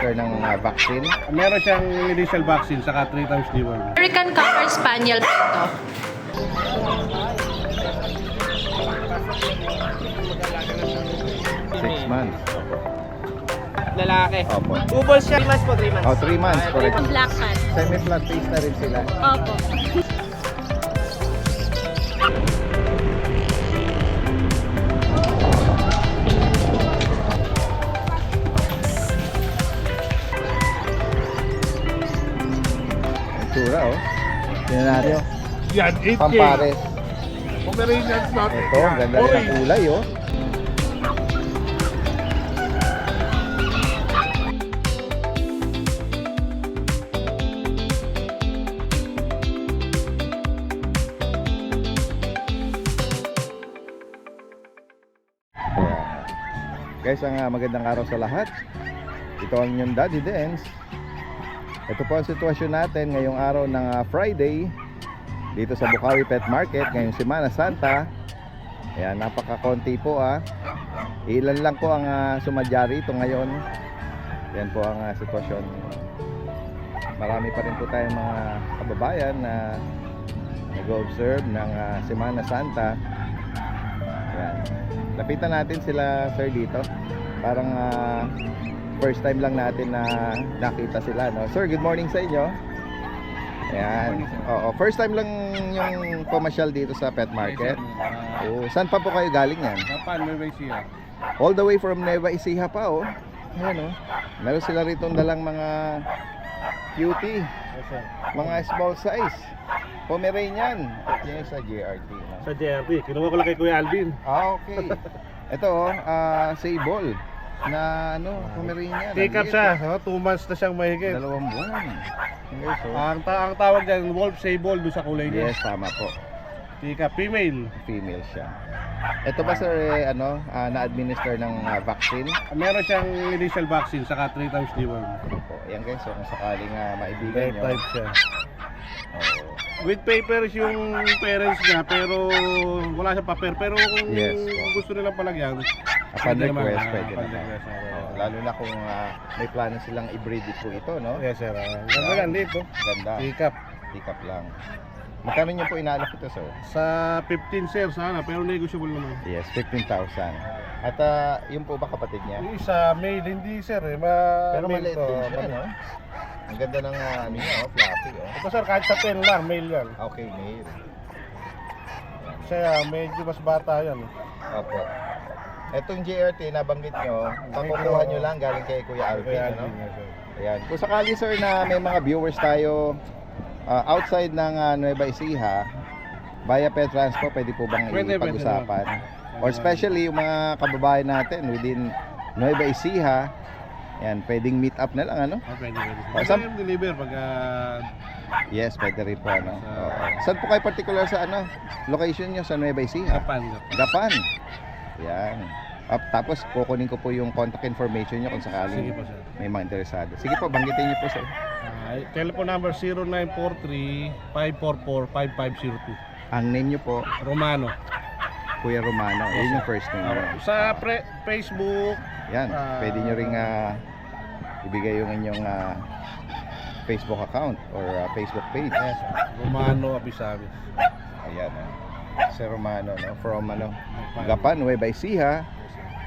Sir ng vaccine. Meron siyang initial vaccine saka 3 times deworm. American Cocker Spaniel po ito. 6 months. Lalaki. Opo. Two balls siya. 3 months po, 3 months. Oh, 3 months. Correct. Ito black cat. Semi-flat face na rin sila. Opo. Ang tsura, oh. Senaryo. Yan, 8K. Pampares. Pomeranians natin. Ito, ang ganda rin ang kulay, oh. Ayan. Guys, ang magandang araw sa lahat. Ito ang inyong Daddy Dance. Ito po ang sitwasyon natin ngayong araw ng Friday dito sa Bukawi Pet Market ngayong Semana Santa. Ayan, napakakonti po Ilan lang po ang sumadya rito ngayon. Yan po ang sitwasyon. Marami pa rin po tayong mga kababayan na nag-observe ng Semana Santa. Ayan. Lapitan natin sila, sir, dito. Parang first time lang natin na nakita sila, no? Sir, good morning sa inyo. Ayan. Oo, first time lang yung pumasyal dito sa pet market. Oh, saan pa po kayo galing yan? Japan, may siya. All the way from Nueva Ecija pa, oh. Ayan, oh. Meron sila rito dalang mga cutie, mga small size. Pomeranian. Yan sa JRT, no? Sa JRT, kinuha ko lang kay Kuya Alvin. Okay. Ito, sable na Pomeranian. Take up siya, 2 months na siyang mahigit. 2 buwan. Yes, oh. Ang tawag dyan, wolf sable doon sa kulay niya. Yes, tama po. Take up, female. Female siya. Ito ba, sir, na-administer ng vaccine? Meron siyang initial vaccine saka 3 times deworm. Opo. Ayan guys, so kung sakaling maibigan Red nyo. type siya. Oo. With papers yung parents niya pero wala siyang paper. Pero kung Yes, gusto nilang palagyan, Upon naman, request, pwede upon naman. request, Oo, lalo na kung may plano silang i-breed po ito, no? Yes sir. Ganda yan dito. Ganda. Take up. Pick up lang. Magkano nyo po inaalok ito, sir? Sa 15 sir sana pero negotiable naman. Yes, 15,000. At yung po ba kapatid niya? Yung isa male hindi sir eh. Pero maliit to, din siya, no? Ang ganda ng niya, fluffy, oh. Ito sir kahit sa 10 lang male yan. Okay, male. Siya medyo mas bata yan. Opo. Etong JRT nabanggit nyo, pakukuha nyo lang galing kay Kuya Alvin, ano? Ayan. Kung sakali, sir, na may mga viewers tayo outside ng Nueva Ecija, via Pet Transpo, pwede po bang Pwede ipag-usapan? Or especially yung mga kababayan natin within Nueva Ecija, yan, pwedeng meet up na lang, ano? Pwede. Saan- Pwede deliver pag Yes, pwede rin po, ano? Oo. Saan po kayo particular sa, location nyo sa Nueva Ecija? kapan. Gapan. Yan. Tapos kukunin ko po yung contact information nyo kung Sige sakaling po sir. may mga interesado. Sige po, banggitin nyo po, sir. Telephone number 0943-544-5502. Ang name nyo po, Romano. Kuya Romano. Yun yung first name nyo. Sa Facebook, Yan, pwede nyo ring ibigay yung inyong Facebook account or Facebook page. Romano Abisabi. Ayan, si Romano, no? From Gapan, Nueva Ecija.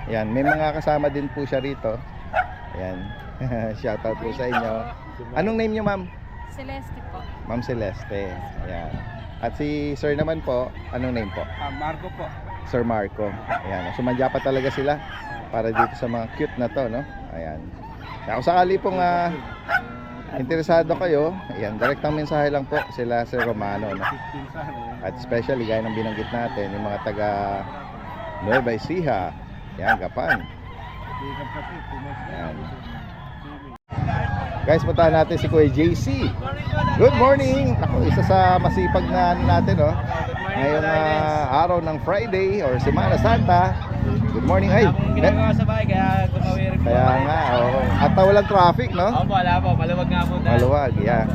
Ayan, may mga kasama din po siya rito. Ayan, shoutout po sa inyo. Anong name nyo, ma'am? Celeste po. Ma'am Celeste. Ayan. At si sir naman po, anong name po? Marco po. Sir Marco. Ayan, sumadya pa talaga sila para dito sa mga cute na to, no? Ayan. Kaya kung sakali pong interesado kayo, ayan, direktang mensahe lang po sila Sir Romano, no? At especially gaya ng binanggit natin, yung mga taga Nueva Ecija, ayan, Gapan. Ayan. Guys, puntahan natin si Kuya JC. Good morning! Ako, isa sa masipag na natin, no? Ngayong araw ng Friday or Semana Santa. Good morning, ay. Ginagawa sa bahay kaya tumawiri po. Kaya nga, oh. At walang traffic, no? Opo, wala po. Maluwag nga po dahil. Maluwag, yeah.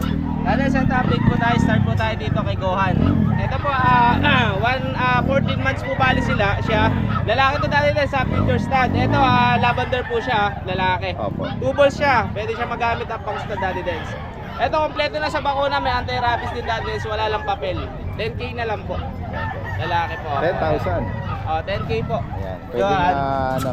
Dahil sa update po tayo, start po tayo dito kay Gohan. Ito po, 14 months po bali siya. Lalaki to dahil sa future stud. Ito, lavender po siya, lalaki. Opo. 2 balls siya, pwede siya magamit ang pang stud daddy dance. Ito, kompleto na sa bakuna, may anti-rabies din daddy dance, wala lang papel. 10k na lang po. Lalaki po. 10,000. 10k po. Ayan. Pwede na,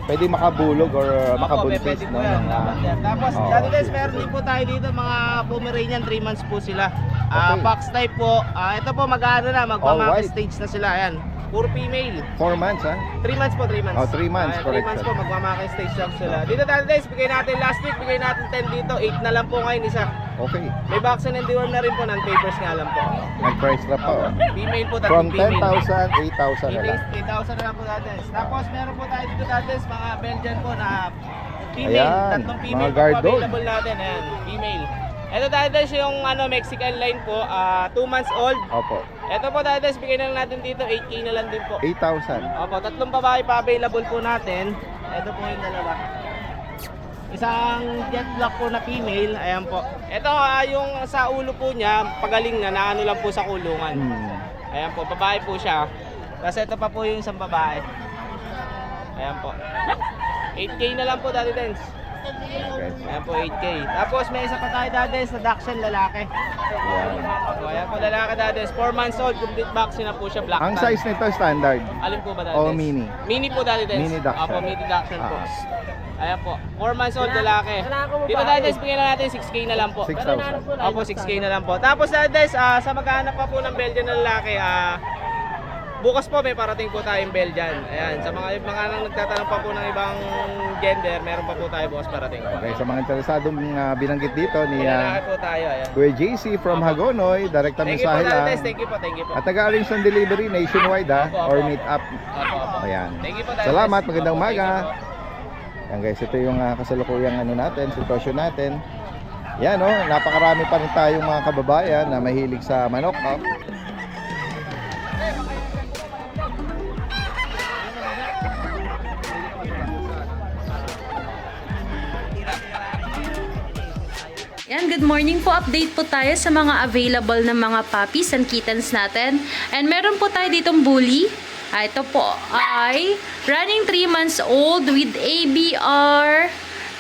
pwede makabulog or makabuntis, pwede no? po yan, lavender. Tapos, Oo. daddy dance, meron din po tayo dito, mga Pomeranian, 3 months po sila. Okay. Fox type po. Ito po, mag-ano na, magpamaki white. stage na sila. Ayan, puro female. 4 months, ha? 3 months po, 3 months. Oh, 3 months, correct, 3 months sir. po, magmamaki stage lang sila. Dito dati guys, bigay natin last week, bigay natin 10 dito. 8 na lang po ngayon isa. Okay. May vaccine and deworm na rin po, non-papers nga lang po. Nag-price drop pa, oh. Female po, From tatlong female. 10,000, 8,000 na lang. 8,000 na lang po dati. Tapos meron po tayo dito dati, mga Belgian po na female. Ayan, Tatlong mga female guard po dog. available natin. Ayan, female. Ito dati yung Mexican line po, 2 months old. Opo. Ito po dati, bigay na lang natin dito, 8k na lang din po. 8,000. Opo, tatlong babae pa available po natin. Ito po yung dalawa. Isang jet black po na female, ayan po. Ito yung sa ulo po niya, pagaling na, naano lang po sa kulungan. Ayan po, babae po siya. Tapos ito pa po yung isang babae. Ayan po. 8k na lang po dati dance. Okay. Ayan po, 8k. Tapos may isa pa tayo dati sa Dachshund lalaki. Ayan. Opo, ayan po lalaki dati. 4 months old, complete vaccine na po siya, black Ang tan. size nito standard. Alin po ba dati? O mini? Mini po dati dance. Mini Dachshund. Opo, mini Dachshund po. Ah. Ayan po. 4 months old lalaki. Dito dati dance, bigyan na natin 6k na lang po. 6,000. Opo, 6k na lang po. Tapos dati dance, sa maghanap pa po ng Belgian na lalaki, bukas po may parating po tayong Belgian. Ayan, sa mga nang nagtatanong pa po ng ibang gender, meron pa po tayo bukas parating po. Okay, sa mga interesadong binanggit dito ni May lalaki po tayo, ayan. Kuya JC from Hagonoy, direct Thank you po, mensahe dati lang. dance. Thank you po, thank you po. At taga-arrange ng delivery nationwide, ha? Opo, Or opo. meet up. Opo, opo. Ayan. Thank you po, dati Salamat, dance. magandang Opo, thank umaga. you po. Yan guys, ito yung kasalukuyang natin, sitwasyon natin. Yan, oh, napakarami pa rin tayong mga kababayan na mahilig sa manok. Oh. Yan, good morning po. Update po tayo sa mga available na mga puppies and kittens natin. And meron po tayo ditong bully. Ito po ay running 3 months old with ABR.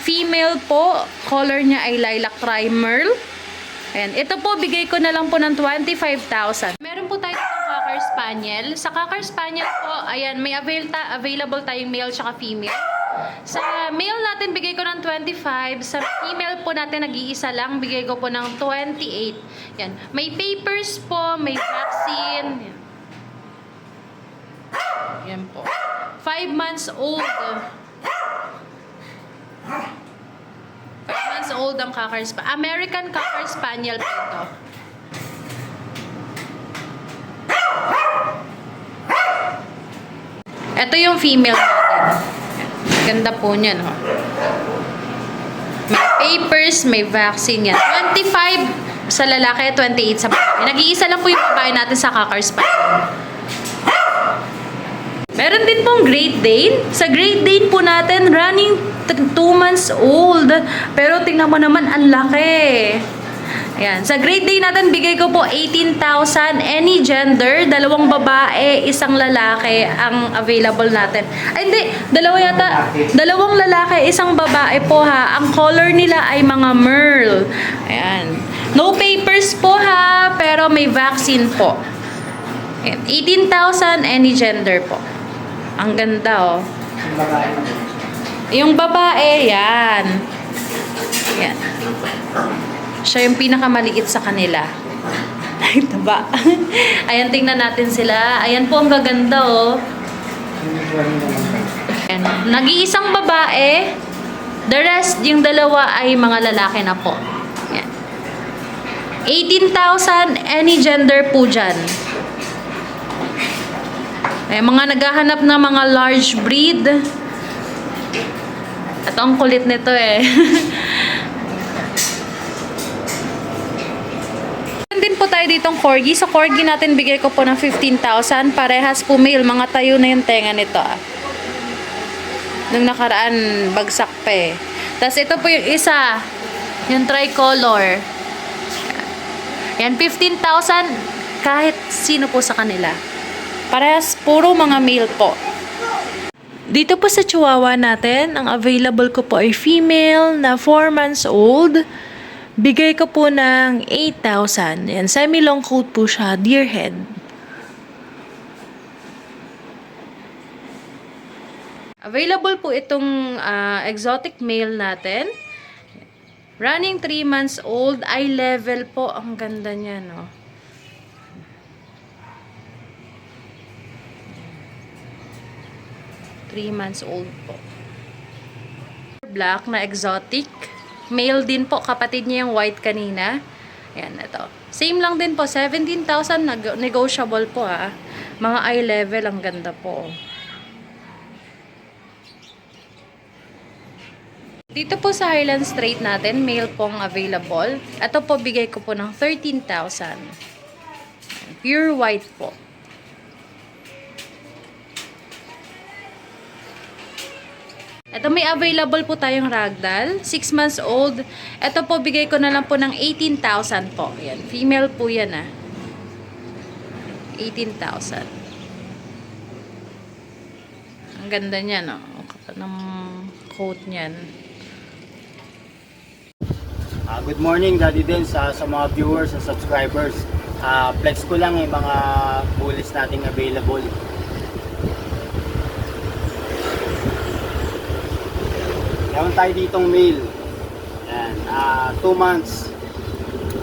Female po. Color niya ay lilac tri-merle. Ayan. Ito po, bigay ko na lang po ng 25,000. Meron po tayo ditong Cocker Spaniel. Sa Cocker Spaniel po, ayan, may available tayong male tsaka female. Sa male natin, bigay ko ng 25. Sa female po natin, nag-iisa lang. Bigay ko po ng 28. Yan. May papers po, may vaccine. Yan po. 5 months old. 5 months old ang Cocker Spaniel. American Cocker Spaniel po ito. Ito yung female natin. Ganda po niya, no? May papers, may vaccine yan. 25 sa lalaki, 28 sa babae. Nag-iisa lang po yung babae natin sa Cocker Spaniel. Meron din pong Great Dane. Sa Great Dane po natin, running 2 months old. Pero tingnan mo naman, ang laki. Ayan. Sa Great Dane natin, bigay ko po 18,000. Any gender, 2 babae, 1 lalaki ang available natin. Ay, hindi. 2 yata. 2 lalaki, 1 babae po ha. Ang color nila ay mga merle. Ayan. No papers po ha, pero may vaccine po. Ayan. 18,000, any gender po. Ang ganda, oh. Yung babae, yan. Yan. Siya yung pinakamaliit sa kanila. Taba. Ayan, tingnan natin sila. Ayan po, ang gaganda, oh. Ayan. Nag-iisang babae. The rest, yung 2 ay mga lalaki na po. Ayan. 18,000, any gender po dyan. Ay, mga naghahanap ng mga large breed. Ito ang kulit nito eh. Din po tayo ditong corgi. Sa corgi natin bigay ko po ng 15,000. Parehas po male. Mga tayo na yung tenga nito. Nung nakaraan, bagsak pa eh. Tapos ito po yung isa. Yung tricolor. Yan, 15,000 kahit sino po sa kanila. Parehas puro mga male po. Dito po sa Chihuahua natin, ang available ko po ay female na 4 months old. Bigay ko po ng 8,000. Yan, semi-long coat po siya, deer head. Available po itong exotic male natin. Running 3 months old, eye level po. Ang ganda niya, no? Three months old po. Black na exotic. Male din po. Kapatid niya yung white kanina. Ayan, ito. Same lang din po. 17,000 negotiable po, ha. Mga eye level. Ang ganda po. Dito po sa Highland Straight natin, male pong available. Ito po, bigay ko po ng 13,000. Pure white po. Ito, may available po tayong ragdoll. 6 months old. Ito po, bigay ko na lang po ng 18,000 po. Yan. Female po yan, 18,000. Ang ganda niya, no? Ang kapal ng coat niyan. Good morning, Daddy Dens, sa mga viewers and subscribers. Flex ko lang yung mga bullies nating available. Meron tayo ditong male. Yan, 2 months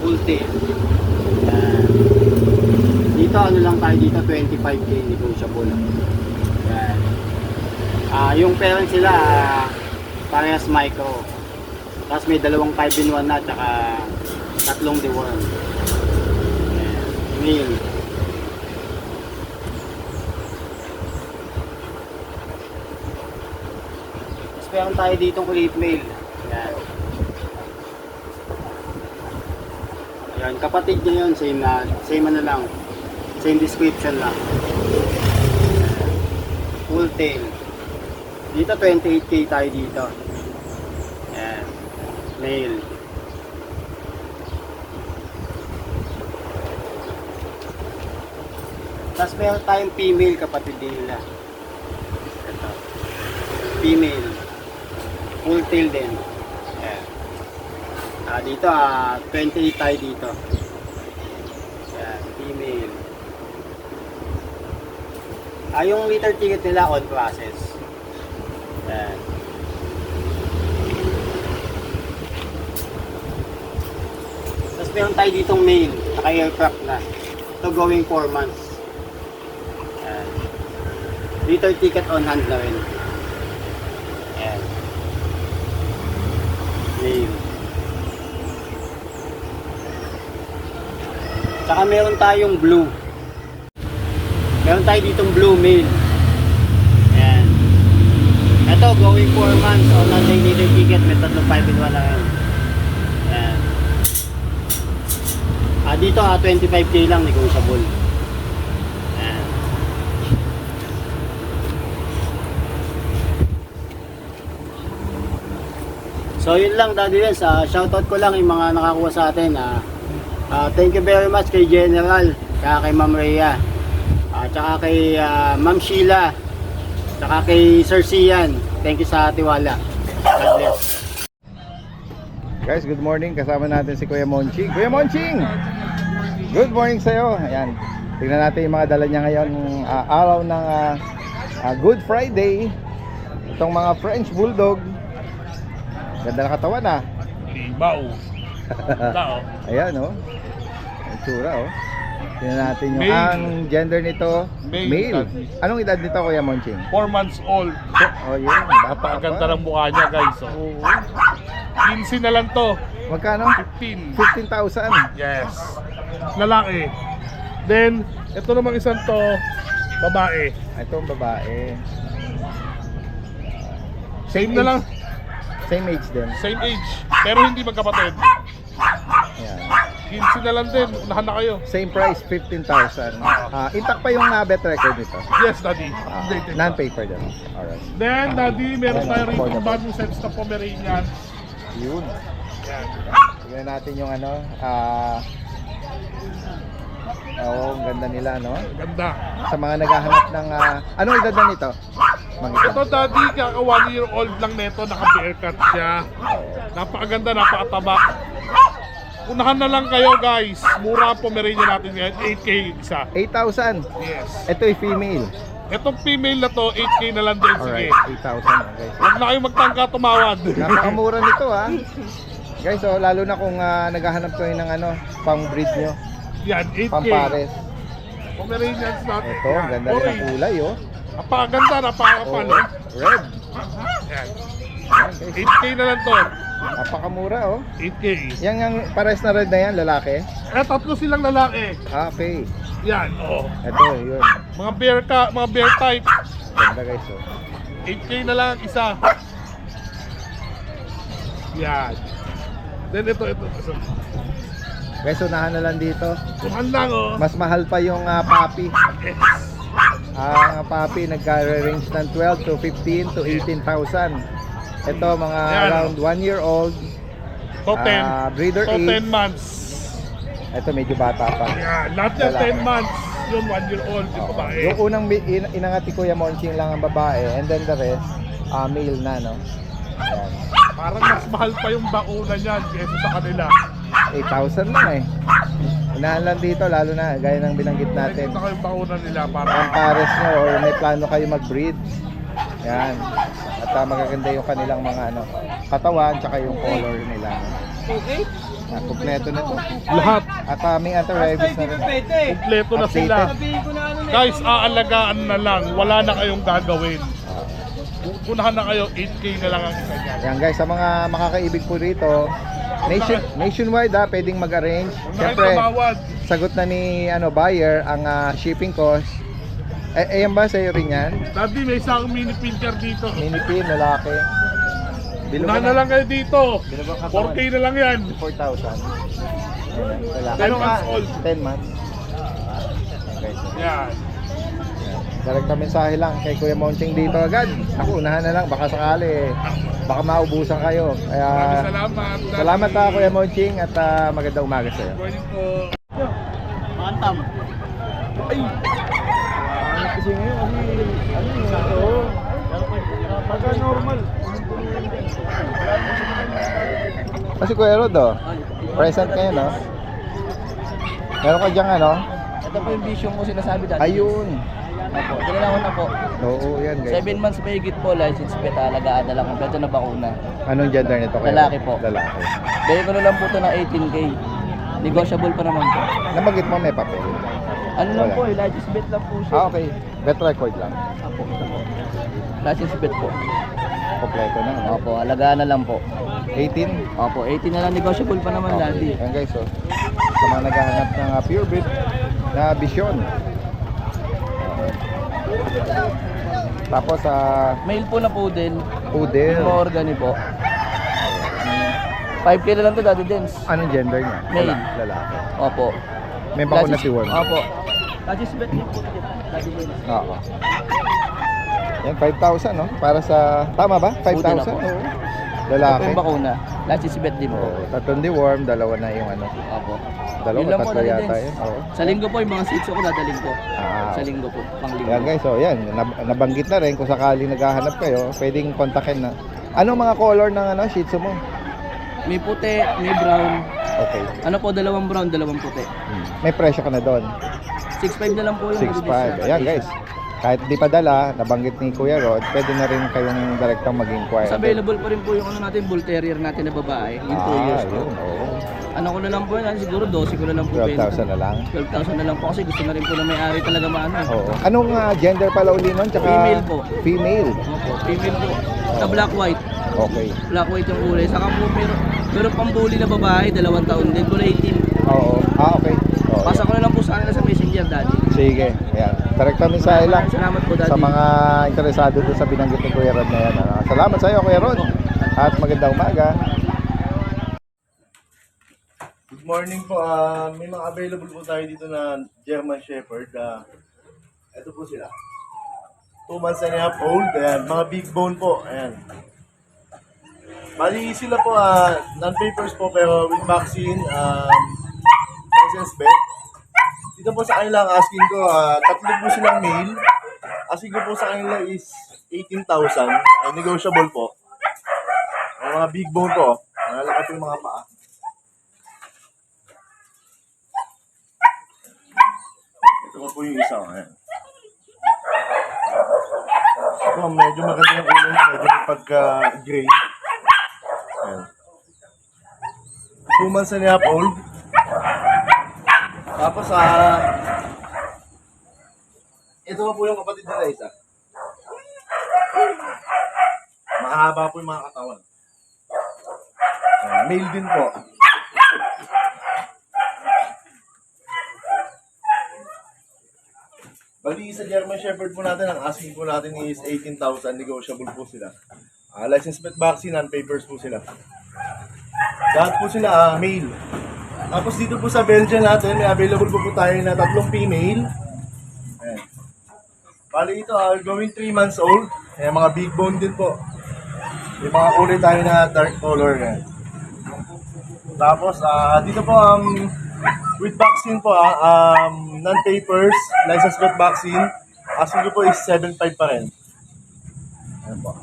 full tail. Yan. Dito ano lang tayo dito, 25k negotiable. Yan. Yung parents sila parehas micro. Tapos may dalawang 5-in-1 na, tsaka tatlong deworm. Yan. Male. Tapos meron tayo ditong ulit male. Yan. Ayan, kapatid niya yun, same ano lang. Same description lang. Full tail. Dito 28k tayo dito. Ayan. Male. Tapos meron tayong female, kapatid din nila. Ito. Female. Full tail din. Ayan. Dito 28 tayo dito. Ayan. Female. Yung litter ticket nila on process. Ayan. Tapos meron tayo ditong male, naka-aircraft na. Ito going 4 months. Ayan. Litter ticket on hand na rin. Ayan. Male. Tsaka meron tayong blue. Meron tayo ditong blue male. Ayan. Ito, going 4 months on hand litter ticket, may tatlong 5-in-1 na rin. Ayan. Dito 25k lang negotiable. Ayan. So yun lang, Daddy Dens. Shoutout ko lang yung mga nakakuha sa atin. Thank you very much kay General, kaya kay Ma'am Rhea, tsaka kay Ma'am Sheila, tsaka kay Sir Sian. Thank you sa tiwala. God bless. Guys, good morning. Kasama natin si Kuya Monching. Kuya Monching! Good morning sa'yo. Ayan. Tingnan natin yung mga dala niya ngayon. Araw ng Good Friday. Itong mga French Bulldog. Ganda na katawan, Libaw. Tao. Ayan, oh. Ang tsura, oh. Tingnan natin yung Male. ang gender nito. Male. Anong edad nito, Kuya Monching? 4 months old. Oh, yun. Bata pa. Napakaganda ng mukha niya, guys. Oh. 15 na lang to. Magkano? 15. 15,000. Yes. Lalaki. Then, ito namang isang to, babae. Ito ang babae. Same na lang. Same age din. Same age. Pero hindi magkapatid. Ayan. 15 na lang din. Unahan na kayo. Same price, 15,000. Intact pa yung nabet record nito. Yes, Daddy. Updated pa. Non-paper din. Alright. Then, Daddy, meron Ayan, tayo rin affordable. yung bagong sets na Pomeranian. Yun. Yan. Tignan natin yung ano, Oo, ang ganda nila, no? Ganda. Sa mga naghahanap ng... anong edad na nito? Mga Ito daddy, kaka 1 year old lang neto, naka-bearcat siya. Napakaganda, napakataba. Unahan na lang kayo guys. Mura ang Pomeranian natin ngayon, 8K isa. 8,000. Yes. Ito ay female. Itong female na to, 8K na lang din, sige. Alright, 8,000 guys. Huwag na kayong magtangka tumawad. Napakamura nito Guys, lalo na kung naghahanap kayo ng pang-breed nyo, Yan, 8K. pampares. Pomeranians natin. Ito, ang ganda rin ang kulay, Napakaganda, napakapal. Oh, red. Yan. Ayan, guys. 8K na lang to. Napakamura, 8K. Yan ang pares na red na yan, lalaki. Tatlo silang lalaki. Okay. Yan, Ito, yun. Mga bear type. Ganda guys, 8K na lang isa. Yan. Then ito. Guys, unahan na lang dito. Tuhan lang, Mas mahal pa yung puppy. Ang puppy nagka-range ng 12 to 15 to 18,000. Ito, mga Ayan. around 1 year old. To 10. Breeder To 10 age. months. Ito, medyo bata pa. Yan. Lahat yan Lalaki. 10 months. Yun, 1 year old. Yung babae. Yung unang inangat ni Kuya Monching lang ang babae, and then the rest, male na, no? Ayan. Parang mas mahal pa yung bakuna niyan kaysa sa kanila. 8,000 lang Unahan lang dito, lalo na, gaya ng binanggit natin. Nakita ko yung bakuna nila para Ang pares nyo, or may plano kayo mag-breed. Yan. At magaganda yung kanilang mga katawan, tsaka yung color nila. Okay. Kompleto na to. lahat. At may anti-rabies na rin. Kompleto na sila. Guys, aalagaan na lang. Wala na kayong gagawin. Unahan na kayo, 8K na lang ang isa niyan. Yan guys, sa mga makakaibig po rito, nationwide pwedeng mag-arrange. Siyempre, Tumawad. sagot na ni buyer ang shipping cost. Yan ba sa'yo rin yan? Daddy, may isang mini pincher dito. Mini pin, lalaki. Unahan na lang kayo dito. Bilog ang katawan. 4K na lang yan. 4,000. Lalaki. 10 months old. 10 months. Okay, so, Yan. direkta mensahe lang kay Kuya Monching dito agad. Ako, unahan na lang, baka sakali baka maubusan kayo. Kaya Maraming salamat. Daddy. salamat Kuya Monching at magandang umaga sa'yo. Morning po. Mantam. Kasi ngayon, ito, pagka normal. Kasi Kuya Rod, present kayo, no? Meron ka diyang Ito po yung vision ko sinasabi dati. ayun. Opo, dinalawan na po. Oo, yan guys. 7 months pa higit po, license plate, alagaan na lang, kompleto na bakuna. Anong gender nito kayo? Lalaki po. Lalaki. Bigay ko na lang po ito ng 18K. Negotiable pa naman po. Nabanggit mo may papel. Ano lang Wala. po, license plate lang po siya. Okay. Bet record lang. Opo, ito po. License plate po. Kompleto na, no? Opo, alagaan na lang po. 18. Opo, 18 na lang, negotiable pa naman, daddy. Ayan guys, sa mga naghahanap ng pure breed na Bichon. Tapos Male po na poodle. poodle. Yung organi po. 5K na lang to, daddy Dens. Anong gender niya? Male. Lalaki. Opo. May bakuna si Worm. Opo. License plate din po, daddy Dens. Oo. Yan, 5,000, no? Para sa... Tama ba? 5,000? Poodle na po. Oo. Ito po Lalaki. yung bakuna. License plate din po. Oo. Tatlong deworm, dalawa na yung Opo. Dalawa, Yun lang po, tatlo Daddy yata Dens. yun. Oo. Sa linggo po, yung mga seats ko dadaling po. Sa Ah, linggo po, pang linggo. yan guys, so yan, nabanggit na rin kung sakali naghahanap kayo, pwedeng kontakin na. Anong mga color ng Shih Tzu mo? May puti, may brown. Okay. Ano po, dalawang brown, dalawang puti. May presyo ka na doon. 6.5 na lang po yung 6.5. Ayan guys. Kahit di pa dala, nabanggit ni Kuya Rod, pwede na rin kayong direktang mag-inquire. Mas available pa rin po yung natin, bull terrier natin na babae. Yung 2 years po. yun, oo. Ano ko na lang po yan, siguro 12 ko na lang po. 12,000 na lang. 12,000 na lang po kasi gusto na rin po na may-ari talaga maano. Oo. Anong gender pala uli nun? Tsaka Female po. Female. Opo, female po. Sa black white. Okay. Black white yung kulay. Saka po meron pang bully na babae, 2 taon din. Kulay 18. Oo. Okay. Oo. Pasa ko na lang po sa kanila sa messenger, daddy. Sige. Ayan. Direkta mensahe lang Salamat po, daddy. sa mga interesado doon sa binanggit ni Kuya Rod na yan. Salamat sa iyo, Kuya Rod. At magandang umaga. Good morning po. May mga available po tayo dito na German Shepherd. Ito po sila. 2 months and a half old. Ayan, mga big bone po. Ayan. Bali sila po, non-papers po pero with vaccine. licensed vet. Dito po sa kanila, ang asking ko, tatlo po silang male. Asking ko po sa kanila is 18,000. Negotiable po. Ang mga big bone po, malaki po yung mga paa. Ito po yung isa. Ayan. Ito, medyo maganda yung ulo niya, medyo may pagka-gray. Ayan. 2 months and a half old. Tapos, ito pa po yung kapatid nila isa. Mahaba po yung mga katawan. Male din po. Bali, sa German Shepherd po natin, ang asking po natin is 18,000. Negotiable po sila. License plate vaccine and papers po sila. Lahat po sila male. Tapos dito po sa Belgian natin, may available po tayo na 3 female. Ayan. Bali ito, going 3 months old. Ayan, mga big bone din po. May mga kulay tayo na dark color. Ayan. Tapos, dito po, with vaccine po, non-papers, license plate vaccine. Asking ko po is 7.5 pa rin. Ayan po.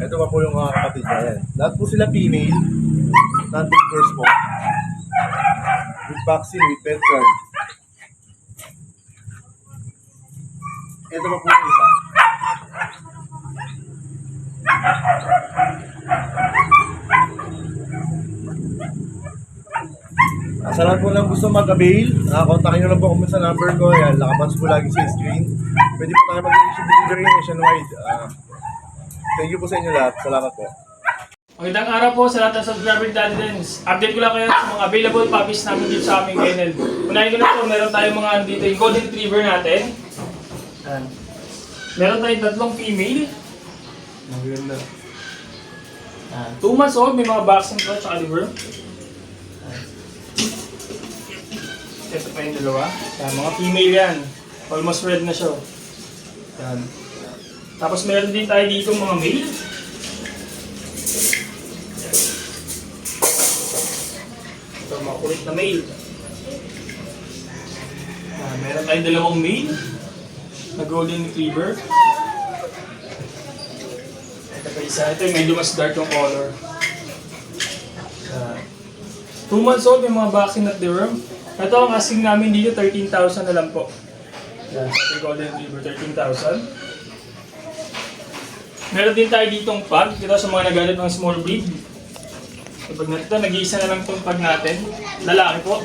Ito pa po yung mga kapatid niya. Ayan. Lahat po sila female. Non-papers po. With vaccine, with pet card. Ito pa po yung isa. Sa lahat po lang gusto mag-avail, kontakin nyo lang po kung sa number ko. Ayan, nakapans po lagi sa screen. Pwede po tayo mag-issue delivery nationwide. Thank you po sa inyo lahat. Salamat po. Magandang araw po sa lahat ng subscriber ni Daddy Dens. Update ko lang kayo sa mga available puppies namin dito sa aming kennel. Unahin ko na po, meron tayong mga dito yung golden retriever natin. Ayan. Meron tayong 3 female. Maganda. 2 months old, may mga vaccine po at saka liver. Ito pa yung dalawa. Ayan, mga female yan. Almost red na siya. Ayan. Tapos meron din tayo dito mga male. Ito mga kulit na male. Meron tayong 2 male na golden retriever. Ito pa isa. Ito yung medyo mas dark yung color. 2 months old, may mga vaccine at deworm. Ito ang asking namin dito, 13,000 na lang po. Yan, ito yung golden retriever, 13,000. Meron din tayo ditong pug. Ito sa mga naghanap ng small breed. Kapag ito, nag-iisa na lang itong pug natin. Lalaki po.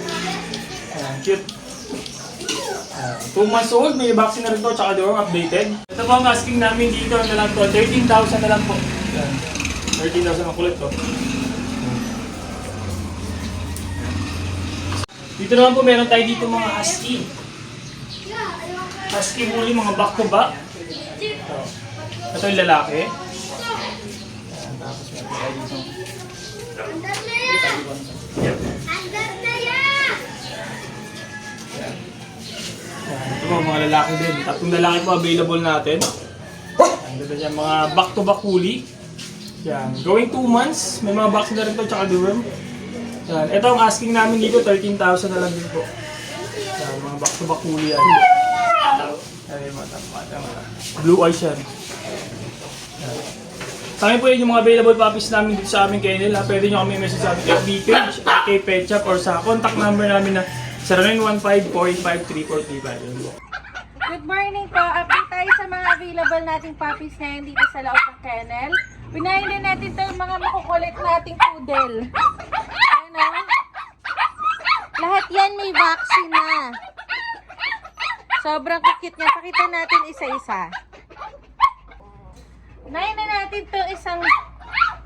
Ayan, cute. 2 months old, may vaccine na rin ito, tsaka doon updated. Ito po ang asking namin dito na lang to, 13,000 na lang po. Ayan, 13,000 ang kulit to. Dito naman po meron tayo dito mga husky. Husky bully, mga back to back. Ito yung lalaki. Ayan, tapos meron tayo dito. Ayan. Ito po mga lalaki din. 3 lalaki po available natin. Ayan, ganda niya mga back to back bully. Ayan, going 2 months. May mga vaccine na rin ito tsaka deworm. Yan. Ito ang asking namin dito, 13,000 na lang din po. Yan, mga back-to-back huli yan. Yan, blue eyes yan. Yan. Sa amin po yun yung mga available puppies namin dito sa aming kennel. Pwede nyo kami message sa aming FB page, kay Pet Shop, or sa contact number namin na 0915-485-3435. Good morning po. Update tayo sa mga available nating puppies ngayon dito sa loob ng kennel. Pinahin din natin ito yung mga makukulit nating poodle. Ano? Lahat yan may vaccine na. Sobrang cute niya. Pakita natin isa-isa. Unahin na natin ito isang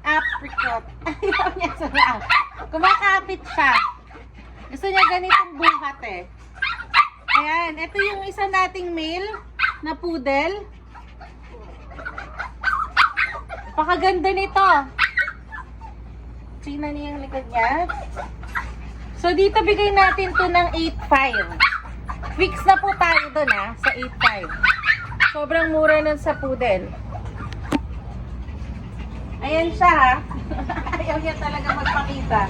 apricot. Ayaw niya sa lahat. Kumakapit siya. Gusto niya ganitong buhat eh. Ayan. Ito yung isa nating male na poodle. Pakaganda nito. Tingnan niyo yung likod niya. So, dito bigay natin to ng 8.5. Fix na po tayo doon sa 8.5. Sobrang mura nun sa poodle. Ayan siya ayaw niya talaga magpakita.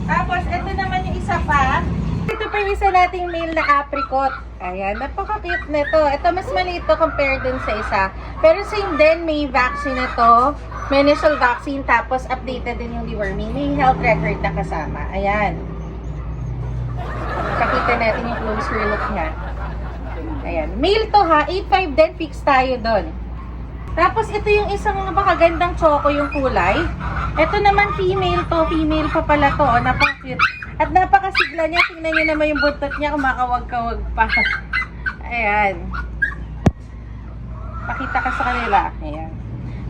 Tapos, ito naman yung isa pa. Ito pa yung isa nating male na apricot. Ayan, napaka-cute nito. Ito mas maliit to compare dun sa isa. Pero same din, may vaccine na to. May initial vaccine, tapos updated din yung deworming. May health record na kasama. Ayan. Pakita natin yung closer look niya. Ayan. Male to ha. 8.5 din. Fix tayo doon. Tapos ito yung isang napakagandang choco yung kulay. Ito naman female to. Female pa pala to. Napaka-cute. At napakasigla niya. Tingnan niyo naman yung buntot niya. Kumakawag-kawag pa. Ayan. Pakita ka sa kanila. Ayan.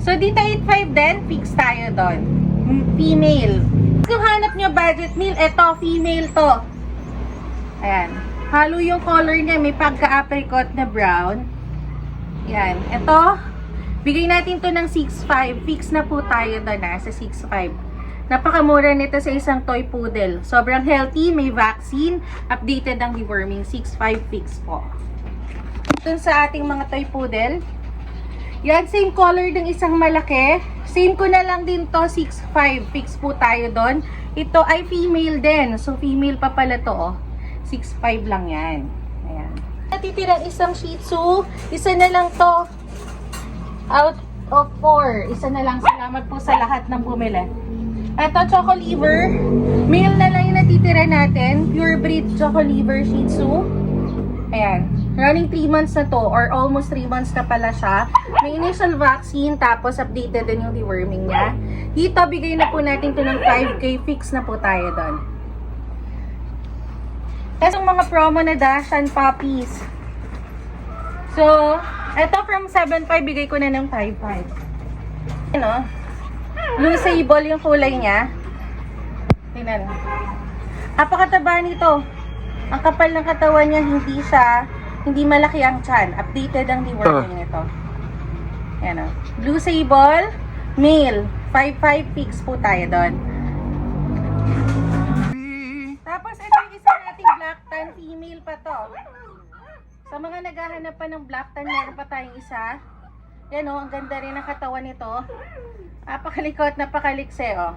So dito 8.5 din. Fix tayo doon. Female. Kung hanap nyo budget meal, ito female to. Ayan. Halo yung color niya. May pagka-apricot na brown. Ayan. Ito, bigay natin to ng 6.5. Fix na po tayo doon sa 6.5. Napakamura nito sa isang toy poodle. Sobrang healthy, may vaccine, updated ang deworming. 6.5 fix po. Dun sa ating mga toy poodle. Yan, same color ng isang malaki. Same ko na lang din to, 6.5. Fix po tayo doon. Ito ay female din. So, female pa pala to, oh. 6.5 lang yan. Ayan. Natitira isang Shih Tzu. Isa na lang to. Out of 4. Isa na lang. Salamat po sa lahat ng bumili. Ito, Choco Liver. Male na lang yung natitira natin. Pure breed Choco Liver Shih Tzu. Ayan. Running 3 months na to, or almost 3 months na pala siya. May initial vaccine, tapos updated din yung deworming niya. Dito, bigay na po natin to ng 5K. Fix na po tayo doon. Tapos yung mga promo na Dashan puppies. So, ito from 7.5, bigay ko na ng 5.5. Ano? Blue sable yung kulay niya. Tingnan. Napakataba nito. Ang kapal ng katawan niya, hindi malaki ang tiyan. Updated ang deworming nito. Ayan o. Blue sable, male. 5.5 fix po tayo doon. Tapos ito yung isa nating black tan, female pa to. Sa mga naghahanap pa ng black tan, meron pa tayong isa. Yan o, ang ganda rin ang katawan nito. Napakalikot, napakalikse o.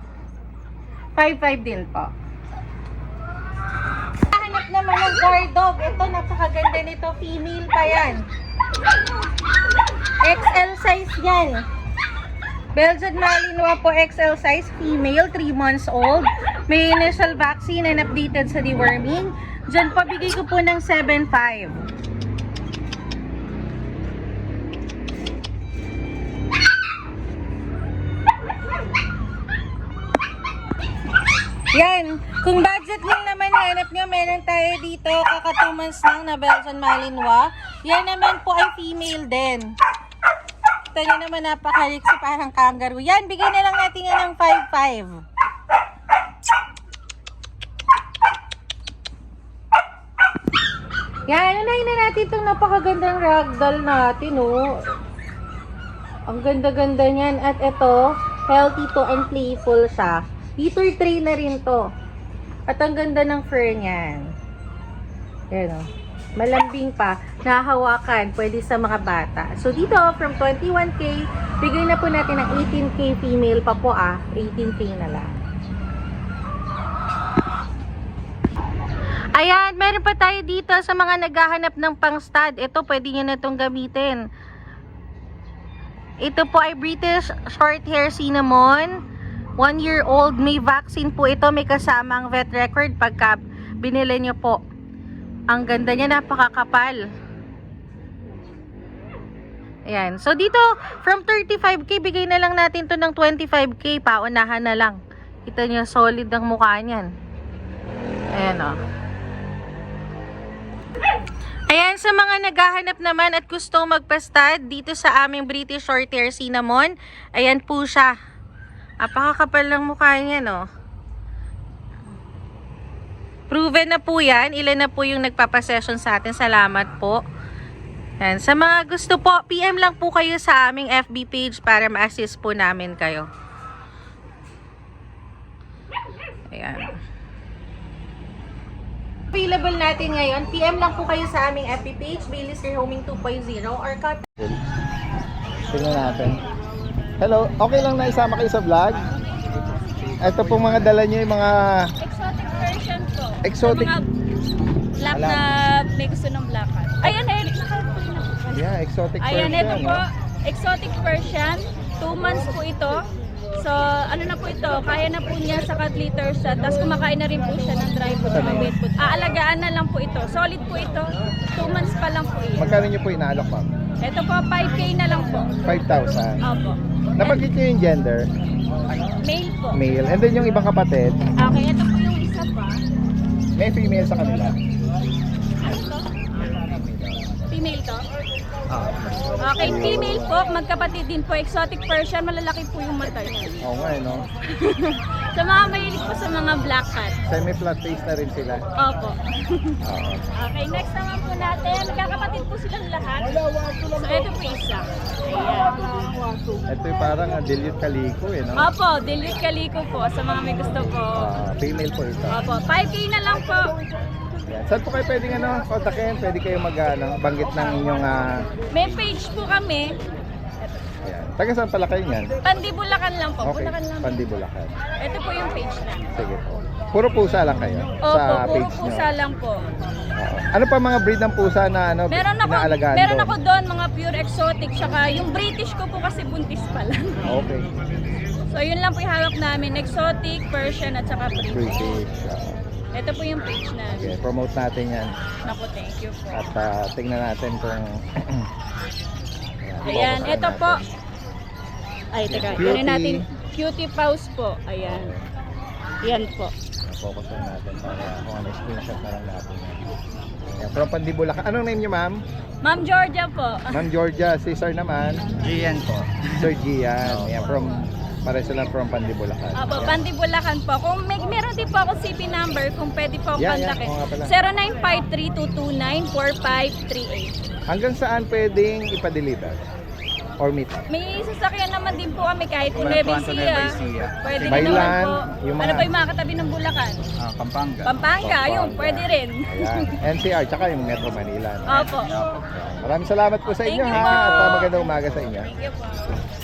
5.5 din po. Hanap naman ng guard dog. Ito, napakaganda nito. Female pa yan. XL size yan. Belgian Malinois po, XL size. Female, 3 months old. May initial vaccine and updated sa deworming. Diyan po, bigay ko po ng 7.5. Yan. Kung budget lang naman hanap nyo, meron tayo dito kaka 2 months lang na Belgian Malinois. Yan naman po ay female din. Ito nyo naman napakaliksi, parang kangaroo. Yan, bigay na lang natin yan ng 5.5. Yan, unahin na natin itong napakagandang ragdoll natin, oh. Ang ganda-ganda niyan. At ito, healthy to and playful siya. Litter tray na rin to. At ang ganda ng fur niyan. Yan o. Malambing pa. Nahahawakan. Pwede sa mga bata. So dito, from 21K, bigay na po natin ng 18K female pa po 18K na lang. Ayan, meron pa tayo dito sa mga naghahanap ng pang-stud. Ito, pwede nyo na itong gamitin. Ito po ay British Shorthair Cinnamon. 1-year-old, may vaccine po ito, may kasamang vet record pagka binili nyo po. Ang ganda niya, napakakapal. Ayan. So dito, from 35K, bigay na lang natin to ng 25K. Paunahan na lang. Kita nyo, solid ang mukha niyan. Ayan o. Ayan, sa mga naghahanap naman at gusto magpa-stud dito sa aming British Shorthair Cinnamon, ayan po siya. Apakakapal ng mukha niya, no? Proven na po yan. Ilan na po yung nagpapasession sa atin. Salamat po. Yan. Sa mga gusto po, PM lang po kayo sa aming FB page para ma-assist po namin kayo. Ayan. Available natin ngayon. PM lang po kayo sa aming FB page, Bailey's Rehoming 2.0 or contact. Tingnan natin. Hello, okay lang na isama kayo sa vlog? ito pong mga dala nyo yung mga Exotic version po. Exotic? Sa mga black na may gusto ng black cat. Ayan, nakahuli na po. yeah, exotic Ayan, version, ito no? po. Exotic version. 2 months po ito. So, ano na po ito, kaya na po niya sa cat litter siya. Tapos kumakain na rin po siya ng dry food, mga wet food. Aalagaan na lang po ito. Solid po ito. 2 months pa lang po yan. Magkano nyo po inaalok, ma'am? Ito po, 5K na lang po. 5,000. Opo. Nabanggit nyo yung gender, Male po. male. And then yung ibang kapatid, Okay, ito po yung isa pa. may female sa kanila. Ano to? Female to? Okay, female po, magkapatid din po. Exotic Persian, malalaki po yung mata niya. Oo nga, no? Sa mga mahilig po sa mga black cat. Semi-flat face na rin sila. Opo. Oo. Okay, next naman po natin. Magkakapatid po silang lahat. So, ito po isa. Ayan. Ito yung parang dilute kaliko, eh, no? Opo, Dilute Calico po sa mga may gusto po. Female po ito. Opo, 5K na lang po. Yan. Saan po kayo pwedeng kontakin? Pwede kayo banggit ng inyong May page po kami. yan. Taga saan pala kayo niyan? Pandibulakan lang po. Okay, Bulacan lang. Pandibulacan. Ito po yung page na. Sige po. Puro pusa lang kayo Opo, sa puro page nyo? pusa lang po. Oo. Ano pa mga breed ng pusa na inaalagaan Meron doon? ako doon mga pure exotic. Tsaka yung British ko po kasi buntis pa lang. Okay. So yun lang po yung hawak namin. Exotic, Persian at saka British. British. Ito po yung page na. Okay, promote natin yan. Naku, thank you po. At tingnan natin kung... Ayan, focus ito natin. po. Ay, teka. Cutie. Kunin natin. Cutie Paws po. Ayan. Yan po. Focus lang natin para kung ano screenshot na lang natin. Yan, from Pandibulacan. Anong name niyo, ma'am? Ma'am Georgia po. Ma'am Georgia. Si Sir naman? Gian po. Sir Gian. Yan, pare sila from Pandibulacan. Apo, Pandibulacan po. Kung meron din po ako CP number, kung pwede po Yeah, kontakin. oo nga pala. 0953-229-4538. Hanggang saan pwedeng ipa-deliver? Or meet up? May sasakyan naman din po kami kahit po Nueva Ecija. Pwede din Baylan, naman po. yung Ano mga- pa yung mga katabi ng Bulacan? Pampanga. Pampanga, yun, pwede rin. Ayan. NCR, tsaka yung Metro Manila. No? Opo. Maraming salamat po sa inyo, Thank you ha. po. At magandang umaga sa inyo. Thank you po.